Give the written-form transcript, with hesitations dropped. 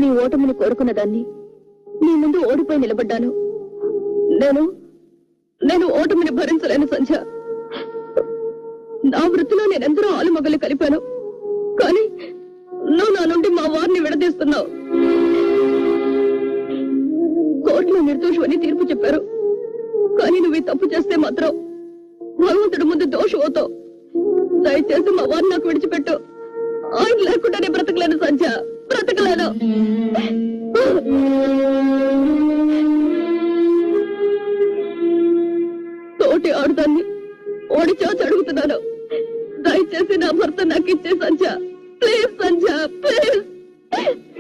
నీ ఓటమిని కోరుకున్నదాన్ని నీ ముందు ఓడిపోయి నిలబడ్డాను. నేను ఓటమిని భరించలేను సంధ్య. నా వృత్తిలో నేనెందరో ఆలుమగలు కలిపాను, కానీ నువ్వు నా నుండి మా వారిని విడదీస్తున్నావు. కోర్టులో నిర్దోషమని తీర్పు చెప్పారు, కానీ నువ్వు తప్పు చేస్తే మాత్రం భగవంతుడి ముందు దోషం అవుతావు. దయచేసి మా వారిని నాకు విడిచిపెట్టు. ఆయన లేకుండానే బ్రతకలేను సంధ్య, బ్రతకలేను. తోటి ఆడుదాన్ని ఓడి చాచి అడుగుతున్నాను, దయచేసి నా భర్త నాకు ఇచ్చే సంధ్య.